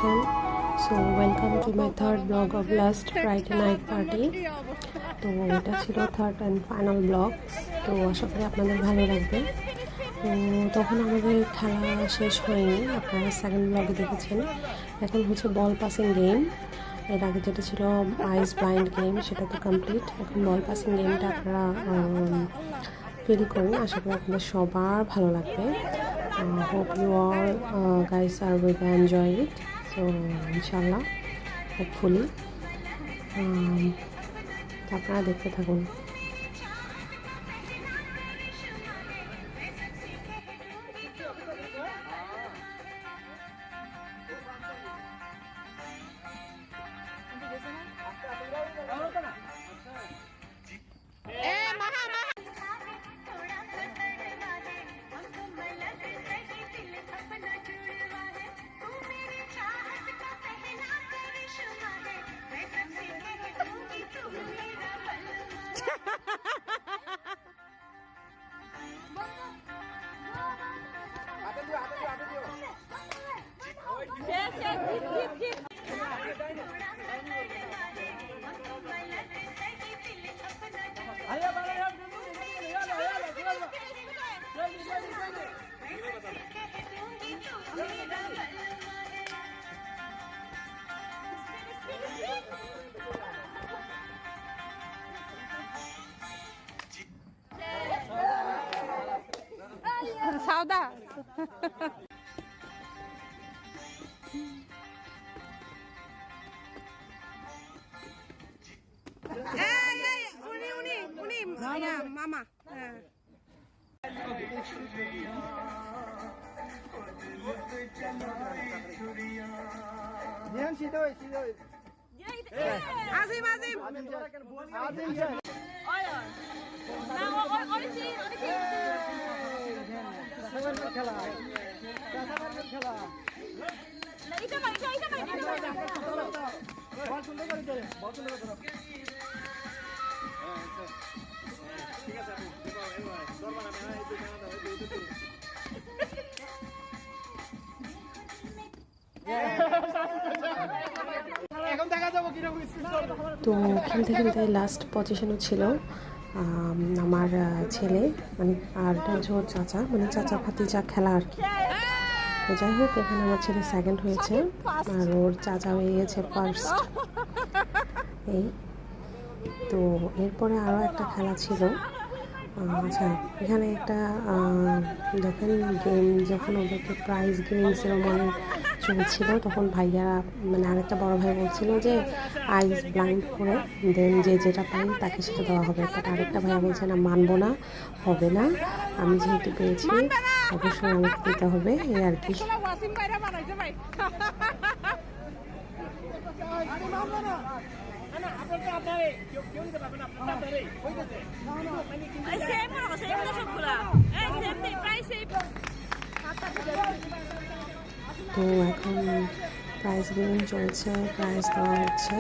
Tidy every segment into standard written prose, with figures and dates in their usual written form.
আছেন? So welcome to my third blog of last Friday night party. তো এটা ছিল থার্ড অ্যান্ড ফাইনাল ব্লগ। তো আশা করি আপনাদের ভালো লাগবে। তো তখন আমাদের খেলা শেষ হয়নি, আপনারা সেকেন্ড ব্লগে দেখেছেন। এখন হচ্ছে বল পাসিং গেম। এর আগে যেটা ছিল আইস ব্লাইন্ড গেম, সেটা তো কমপ্লিট। এখন বল পাসিং গেমটা আপনারা ফিল করুন, আশা করি আপনাদের সবার ভালো লাগবে। Hope you all guys are going to enjoy it. So inshallah, hopefully আপনারা দেখতে থাকুন। সাউদা মামা আজিম আজিম খেলা তো খেলতে খেলতে লাস্ট পজিশনও ছিল আমার ছেলে, মানে আর ওর চাচা, মানে চাচা ভাতিজা খেলা আর কি। তো যাই হোক, এখানে আমার ছেলে সেকেন্ড হয়েছে আর ওর চাচা হয়ে গেছে ফার্স্ট। এই তো এরপরে আরও একটা খেলা ছিল। আচ্ছা, এখানে একটা যখন গেম, যখন ওদেরকে প্রাইজ গিভিং সেরেমনি চলছিল, তখন ভাইয়ারা, মানে আরেকটা বড় ভাই বলছিল যে আইস ব্লাইন্ড করে দেন যে যেটা পাই তাকে সেটা দেওয়া হবে। বাট আরেকটা ভাইয়া বলছে না, মানবো না, হবে না, আমি যেহেতু পেয়েছি অবশ্যই আমাকে দিতে হবে, এই আর কি। তো এখন প্রাইজ গিভিং চলছে, প্রাইজ দেওয়া হচ্ছে।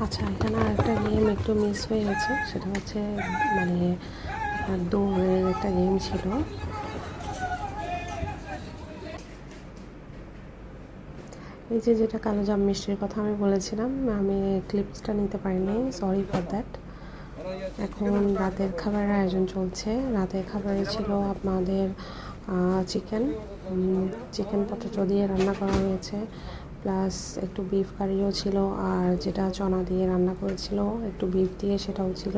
আচ্ছা, এখানে আরেকটা গেম একটু মিস হয়ে গেছে, সেটা হচ্ছে মানে দৌড়ের একটা গেম ছিল। এই যে যেটা কালো জাম মিষ্টির কথা আমি বলেছিলাম, আমি ক্লিপসটা নিতে পারিনি, সরি ফর দ্যাট। এখন রাতের খাবারের আয়োজন চলছে। রাতের খাবারে ছিল আপনাদের চিকেন পটেটো দিয়ে রান্না করা হয়েছে, প্লাস একটু বিফ কারিও ছিল, আর যেটা চনা দিয়ে রান্না করেছিল একটু বিফ দিয়ে, সেটাও ছিল।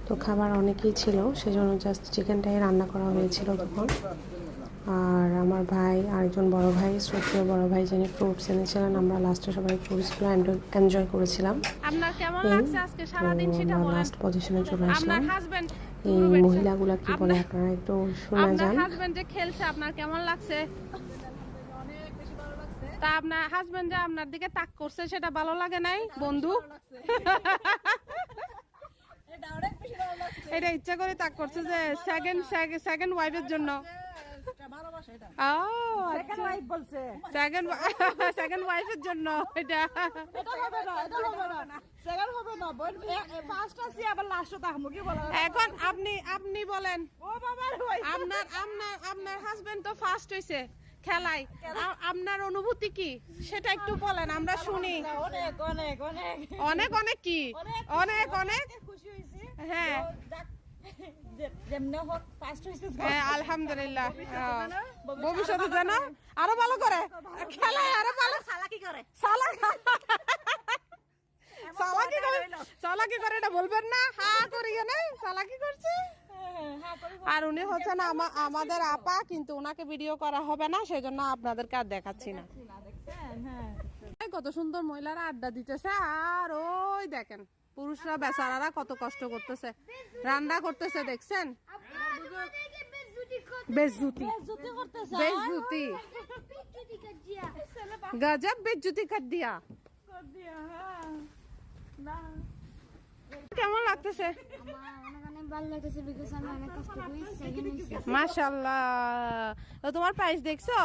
তো খাবার অনেকই ছিল, সেজন্য জাস্ট চিকেনটাই রান্না করা হয়েছিল তখন। আর আমার ভাই, আরেকজন বড় ভাই, শ্রদ্ধেয় বড় ভাই, যিনি ফ্রুটস এনেছিলেন, আমরা লাস্টে সবাই ফ্রুটসগুলো এনজয় করেছিলাম। আপনার কেমন লাগছে আজকে সারা দিন সেটা বলেন। লাস্ট পজিশনে চলে আসলাম। আপনার হাজবেন্ড, এই মহিলাগুলা কি বলে আপনারা একটু শুনে যান। আপনার হাজবেন্ড যে খেলছে, আপনার কেমন লাগছে? তা আপনার হাজবেন্ড যে আপনার দিকে তাক করছে সেটা ভালো লাগে নাই বন্ধু? এটা ইচ্ছা করে তাক করছে যে সেকেন্ড ওয়াইফের জন্য। সেকেন্ড ওয়াইফের জন্য এটা। এখন আপনি বলেন, আপনার হাজবেন্ড তো ফার্স্ট হইছে খেলায়, আপনার অনুভূতি কি সেটা একটু বলেন, আমরা শুনি। অনেক অনেক কি অনেক অনেক হ্যাঁ আলহামদুলিল্লাহ। ভবিষ্যতে যেন আরো ভালো করে খেলায়, আরো ভালো চালাকি করে চালাকি করে এটা বলবেন না, হা করিয়ে নেই চালাকি করছে। আর উনি হচ্ছেন আমাদের আপা, কিন্তু ওনাকে ভিডিও করা হবে না, সেজন্য আপনাদেরকে আর দেখাচ্ছি না। কত সুন্দর মহিলারা আড্ডা দিতেছে, আর ওই দেখেন পুরুষরা বেচারারা কত কষ্ট করতেছে, রান্না করতেছে, দেখছেন? বেজ্জুতি বেজ্জুতি গজব বেজ্জুতি কর দিয়া। কেমন লাগতেছে? মাশাআল্লাহ। তোমার প্রাইস দেখছো?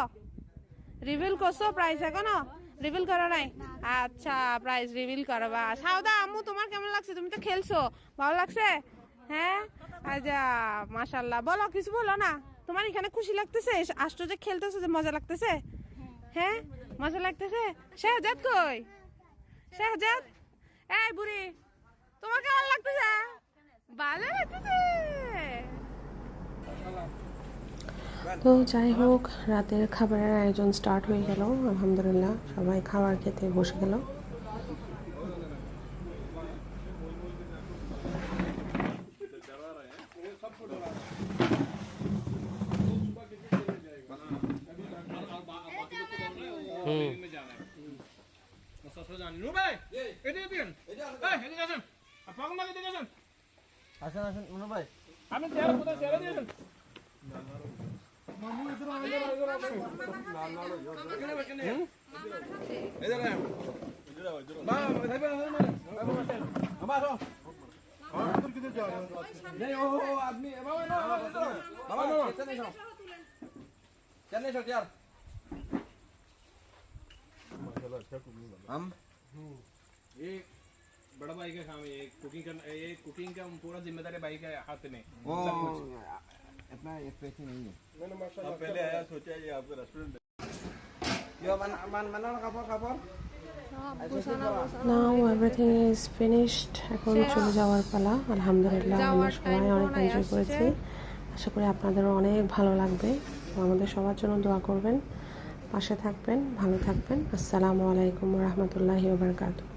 রিভিল করছো প্রাইস? এখনো রিভিল করো নাই? আচ্ছা, প্রাইস রিভিল করবা। সাউদা আম্মু, তোমার কেমন লাগছে? তুমি তো খেলছো, ভালো লাগছে? হ্যাঁ, আচ্ছা মাশাআল্লাহ। বলো, কিছু বলো না। তোমার এখানে খুশি লাগতেছে? আসছো যে খেলতেছো, যে মজা লাগতেছে? হ্যাঁ, মজা লাগতেছে। শাহজাদ কই? শাহজাদ, এই বুড়ি, তোমার কেমন লাগতেছে? ভালো লাগতেছে। তো যাই হোক, রাতের খাবারের আয়োজন স্টার্ট হয়ে গেল। আলহামদুলিল্লাহ, সবাই খাবার খেতে বসে গেল। हम ये बड़ा भाई का काम है, ये कुकिंग का पूरा जिम्मेदारी भाई के हाथ में। वो इतना स्पेशल नहीं है। मैंने माशाल्लाह पहले आया, सोचा ये आपका रेस्टोरेंट है। यो मन खापर নাও এভরিথিং ইজ ফিনিশড। এখন চলে যাওয়ার পালা। আলহামদুলিল্লাহ, আমরা সবাই অনেক এনজয় করেছি। আশা করি আপনাদেরও অনেক ভালো লাগবে। আমাদের সবার জন্য দোয়া করবেন, পাশে থাকবেন, ভালো থাকবেন। আসসালামু আলাইকুম ওয়া রাহমাতুল্লাহি ওয়া বারাকাতুহু।